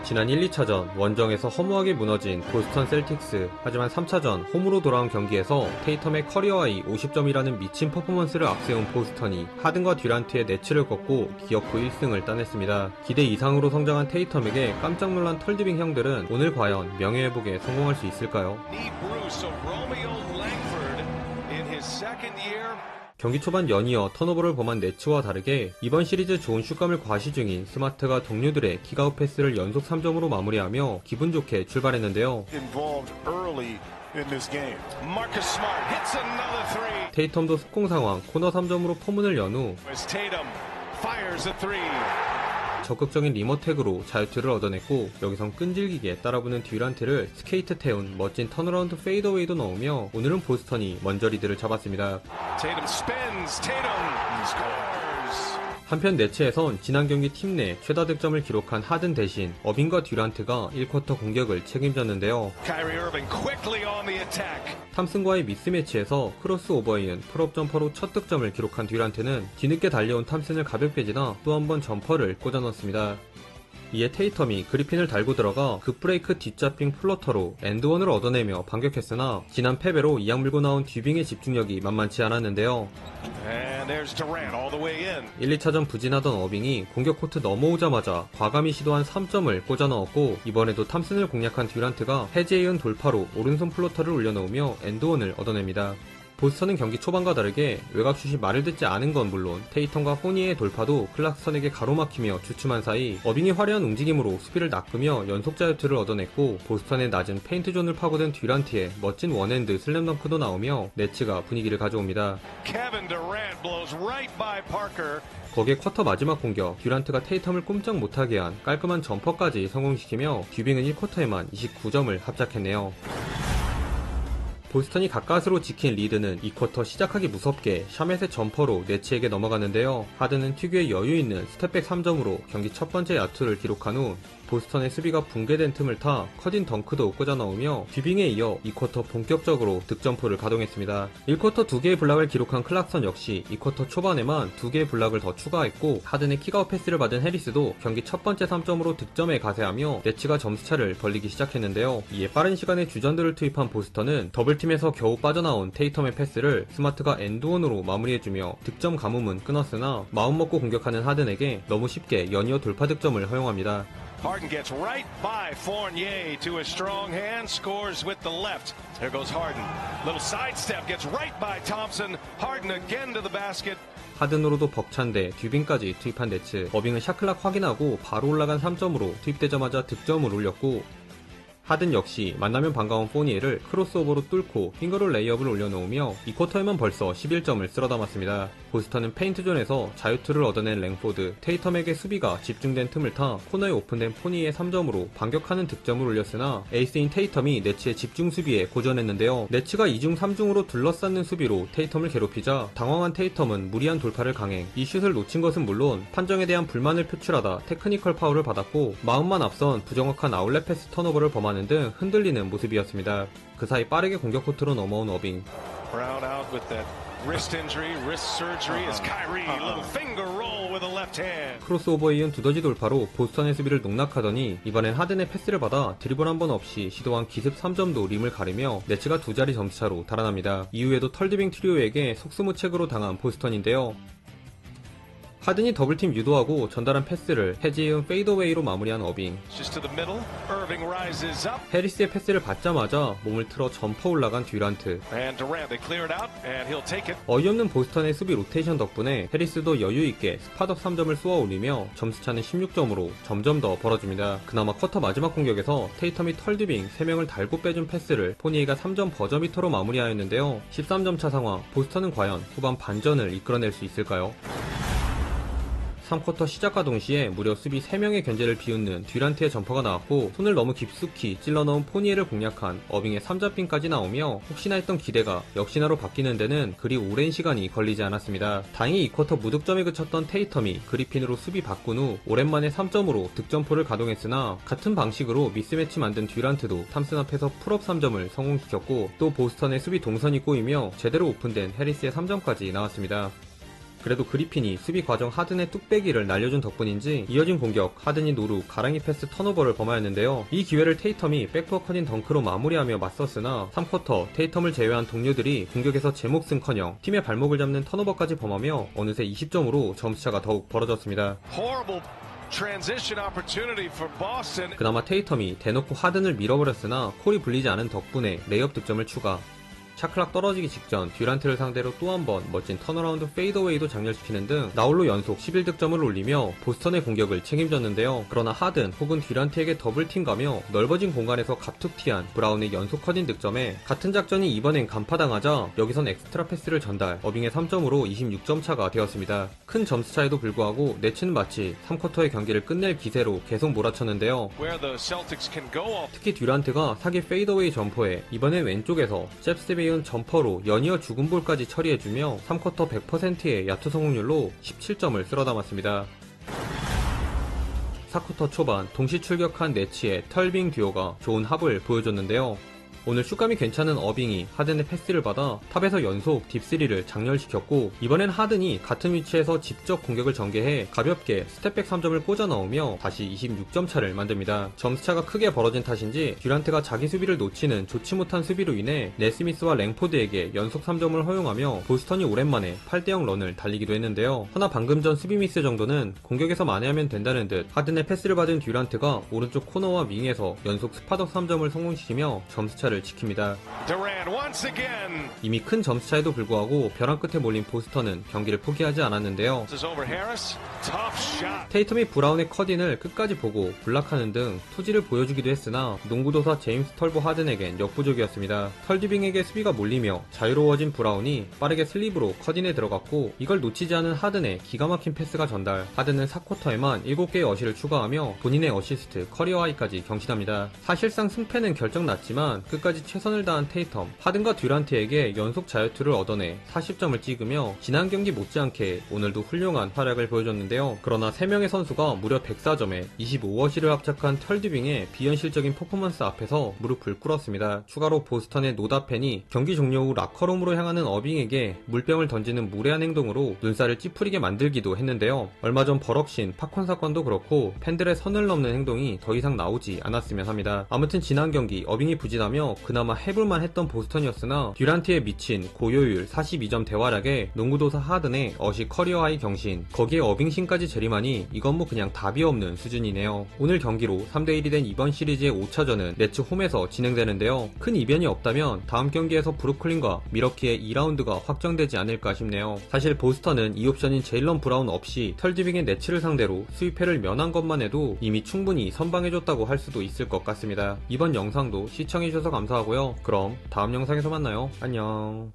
지난 1, 2차전 원정에서 허무하게 무너진 보스턴 셀틱스. 하지만 3차전 홈으로 돌아온 경기에서 테이텀의 커리어 하이 50점이라는 미친 퍼포먼스를 앞세운 보스턴이 하든과 듀란트의 네츠를 꺾고 기어코 1승을 따냈습니다. 기대 이상으로 성장한 테이텀에게 깜짝 놀란 털디빙 형들은 오늘 과연 명예회복에 성공할 수 있을까요? 경기 초반 연이어 턴오버를 범한 네츠와 다르게 이번 시리즈 좋은 슛감을 과시 중인 스마트가 동료들의 킥아웃 패스를 연속 3점으로 마무리하며 기분 좋게 출발했는데요. 테이텀도 속공 상황 코너 3점으로 포문을 연 후 적극적인 리머택으로 자유투를 얻어냈고, 여기선 끈질기게 따라붙는 듀란트를 스케이트 태운 멋진 턴어라운드 페이더웨이도 넣으며 오늘은 보스턴이 먼저 리드를 잡았습니다. 한편 네츠에선 지난 경기 팀 내 최다 득점을 기록한 하든 대신 어빙과 듀란트가 1쿼터 공격을 책임졌는데요. 탐슨과의 미스매치에서 크로스오버에 이은 풀업 점퍼로 첫 득점을 기록한 듀란트는 뒤늦게 달려온 탐슨을 가볍게 지나 또 한 번 점퍼를 꽂아 넣었습니다. 이에 테이텀이 그리핀을 달고 들어가 급브레이크 뒷잡빙 플러터로 엔드원을 얻어내며 반격했으나 지난 패배로 이악 물고 나온 듀빙의 집중력이 만만치 않았는데요. 1, 2차전 부진하던 어빙이 공격 코트 넘어오자마자 과감히 시도한 3점을 꽂아 넣었고, 이번에도 탐슨을 공략한 듀란트가 해제에 이은 돌파로 오른손 플로터를 올려놓으며 엔드원을 얻어냅니다. 보스턴은 경기 초반과 다르게 외곽슛이 말을 듣지 않은 건 물론 테이텀과 포니에의 돌파도 클락스턴에게 가로막히며 주춤한 사이 어빙이 화려한 움직임으로 수비를 낚으며 연속 자유투를 얻어냈고, 보스턴의 낮은 페인트존을 파고든 듀란트의 멋진 원핸드 슬램덩크도 나오며 네츠가 분위기를 가져옵니다. 거기에 쿼터 마지막 공격, 듀란트가 테이텀을 꼼짝 못하게 한 깔끔한 점퍼까지 성공시키며 듀빙은 1쿼터에만 29점을 합작했네요. 보스턴이 가까스로 지킨 리드는 2쿼터 시작하기 무섭게 샤멧의 점퍼로 네츠에게 넘어가는데요. 하든은 특유의 여유있는 스텝백 3점으로 경기 첫 번째 야투를 기록한 후 보스턴의 수비가 붕괴된 틈을 타 커딘 덩크도 꽂아 넣으며 듀빙에 이어 2쿼터 본격적으로 득점포를 가동했습니다. 1쿼터 2개의 블락을 기록한 클락선 역시 2쿼터 초반에만 2개의 블락을 더 추가했고, 하든의 킥아웃 패스를 받은 해리스도 경기 첫 번째 3점으로 득점에 가세하며 네츠가 점수차를 벌리기 시작했는데요. 이에 빠른 시간에 주전들을 투입한 보스턴은 더블팀에서 겨우 빠져나온 테이텀의 패스를 스마트가 엔드원으로 마무리해주며 득점 가뭄은 끊었으나 마음먹고 공격하는 하든에게 너무 쉽게 연이어 돌파 득점을 허용합니다. Harden gets right by Fournier to a strong hand, scores with the left. There goes Harden. Little sidestep, gets right by Thompson. Harden again to the basket. 하든으로도 벅찬데 듀빙까지 투입한 네츠. 어빙은 샤클락 확인하고 바로 올라간 3점으로 투입되자마자 득점을 올렸고, 하든 역시 만나면 반가운 포니에를 크로스오버로 뚫고 핑거롤 레이업을 올려놓으며 2쿼터에만 벌써 11점을 쓸어담았습니다. 보스턴은 페인트존에서 자유투를 얻어낸 랭포드, 테이텀에게 수비가 집중된 틈을 타 코너에 오픈된 포니의 3점으로 반격하는 득점을 올렸으나 에이스인 테이텀이 네츠의 집중 수비에 고전했는데요. 네츠가 2중 3중으로 둘러싸는 수비로 테이텀을 괴롭히자 당황한 테이텀은 무리한 돌파를 강행. 이 슛을 놓친 것은 물론 판정에 대한 불만을 표출하다 테크니컬 파울을 받았고, 마음만 앞선 부정확한 아웃렛 패스 턴오버를 범하는 등 흔들리는 모습이었습니다. 그 사이 빠르게 공격 코트로 넘어온 어빙. 크로스오버에 이은 두더지 돌파로 보스턴의 수비를 농락하더니 이번엔 하든의 패스를 받아 드리블 한 번 없이 시도한 기습 3점도 림을 가리며 네츠가 두 자리 점수차로 달아납니다. 이후에도 털디빙 트리오에게 속수무책으로 당한 보스턴인데요. 하든이 더블팀 유도하고 전달한 패스를 해지에 이은 페이더웨이로 마무리한 어빙. 해리스의 패스를 받자마자 몸을 틀어 점퍼 올라간 듀란트. 어이없는 보스턴의 수비 로테이션 덕분에 해리스도 여유있게 스팟업 3점을 쏘아 올리며 점수차는 16점으로 점점 더 벌어집니다. 그나마 쿼터 마지막 공격에서 테이텀이 털디빙 3명을 달고 빼준 패스를 포니에가 3점 버저비터로 마무리하였는데요. 13점 차 상황, 보스턴은 과연 후반 반전을 이끌어낼 수 있을까요? 3쿼터 시작과 동시에 무려 수비 3명의 견제를 비웃는 듀란트의 점퍼가 나왔고, 손을 너무 깊숙이 찔러넣은 포니에를 공략한 어빙의 3잡빙까지 나오며 혹시나 했던 기대가 역시나로 바뀌는 데는 그리 오랜 시간이 걸리지 않았습니다. 다행히 2쿼터 무득점에 그쳤던 테이텀이 그리핀으로 수비 바꾼 후 오랜만에 3점으로 득점포를 가동했으나 같은 방식으로 미스매치 만든 듀란트도 탐슨 앞에서 풀업 3점을 성공시켰고, 또 보스턴의 수비 동선이 꼬이며 제대로 오픈된 해리스의 3점까지 나왔습니다. 그래도 그리핀이 수비 과정 하든의 뚝배기를 날려준 덕분인지 이어진 공격 하든이 노루 가랑이 패스 턴오버를 범하였는데요. 이 기회를 테이텀이 백도어 커닝 덩크로 마무리하며 맞섰으나 3쿼터 테이텀을 제외한 동료들이 공격에서 제 몫은커녕 팀의 발목을 잡는 턴오버까지 범하며 어느새 20점으로 점수차가 더욱 벌어졌습니다. Horrible transition opportunity for Boston. 그나마 테이텀이 대놓고 하든을 밀어버렸으나 콜이 불리지 않은 덕분에 레이업 득점을 추가. 샤클락 떨어지기 직전 듀란트를 상대로 또 한 번 멋진 턴어라운드 페이더웨이도 장렬시키는 등 나홀로 연속 11득점을 올리며 보스턴의 공격을 책임졌는데요. 그러나 하든 혹은 듀란트에게 더블팀 가며 넓어진 공간에서 갑툭튀한 브라운의 연속 커닝 득점에 같은 작전이 이번엔 간파당하자 여기선 엑스트라 패스를 전달, 어빙의 3점으로 26점 차가 되었습니다. 큰 점수 차에도 불구하고 네츠는 마치 3쿼터의 경기를 끝낼 기세로 계속 몰아쳤는데요. Where the Celtics can go off. 특히 듀란트가 사기 페이더웨이 점퍼에 이번엔 왼쪽에서 잽스텝에 이은 점퍼로 연이어 죽은 볼까지 처리해주며 3쿼터 100%의 야투 성공률로 17점을 쓸어담았습니다. 4쿼터 초반 동시 출격한 네츠의 털빙 듀오가 좋은 합을 보여줬는데요. 오늘 슛감이 괜찮은 어빙이 하든의 패스를 받아 탑에서 연속 딥3를 장렬시켰고 이번엔 하든이 같은 위치에서 직접 공격을 전개해 가볍게 스텝백 3점을 꽂아 넣으며 다시 26점 차를 만듭니다. 점수차가 크게 벌어진 탓인지 듀란트가 자기 수비를 놓치는 좋지 못한 수비로 인해 네스미스와 랭포드에게 연속 3점을 허용하며 보스턴이 오랜만에 8대0 런을 달리기도 했는데요. 하나 방금 전 수비 미스 정도는 공격에서 만회하면 된다는 듯 하든의 패스를 받은 듀란트가 오른쪽 코너와 윙에서 연속 스팟업 3점을 성공시키며 점수차를 지킵니다. Durant once again. 이미 큰 점수차에도 불구하고 벼랑 끝에 몰린 보스턴은 경기를 포기하지 않았는데요. This is over Harris. Tough shot. 테이텀이 브라운의 컷인을 끝까지 보고 블락하는 등 투지를 보여주기도 했으나 농구도사 제임스 털보 하든에겐 역부족이었습니다. 털디빙에게 수비가 몰리며 자유로워진 브라운이 빠르게 슬립으로 컷인에 들어갔고 이걸 놓치지 않은 하든의 기가 막힌 패스가 전달. 하든은 4쿼터에만 7개의 어시를 추가하며 본인의 어시스트 커리어 하이까지 경신합니다. 사실상 승패는 결정났지만 끝까지 최선을 다한 테이텀, 하든과 듀란트에게 연속 자유투를 얻어내 40점을 찍으며 지난 경기 못지않게 오늘도 훌륭한 활약을 보여줬는데요. 그러나 3명의 선수가 무려 104점에 25어시를 합작한 털디빙의 비현실적인 퍼포먼스 앞에서 무릎을 꿇었습니다. 추가로 보스턴의 노다팬이 경기 종료 후 라커룸으로 향하는 어빙에게 물병을 던지는 무례한 행동으로 눈살을 찌푸리게 만들기도 했는데요. 얼마 전 버럭신 팝콘 사건도 그렇고 팬들의 선을 넘는 행동이 더 이상 나오지 않았으면 합니다. 아무튼 지난 경기 어빙이 부진하며 그나마 해볼만 했던 보스턴이었으나 듀란트의 미친 고효율 42점 대활약에 농구도사 하든의 어시 커리어 하이 경신, 거기에 어빙신까지 재림하니 이건 뭐 그냥 답이 없는 수준이네요. 오늘 경기로 3대1이 된 이번 시리즈의 5차전은 네츠 홈에서 진행되는데요. 큰 이변이 없다면 다음 경기에서 브루클린과 미러키의 2라운드가 확정되지 않을까 싶네요. 사실 보스턴은 2옵션인 제일런 브라운 없이 털디빙의 네츠를 상대로 수입회를 면한 것만 해도 이미 충분히 선방해줬다고 할 수도 있을 것 같습니다. 이번 영상도 시청해주셔서 감사하고요. 그럼 다음 영상에서 만나요. 안녕.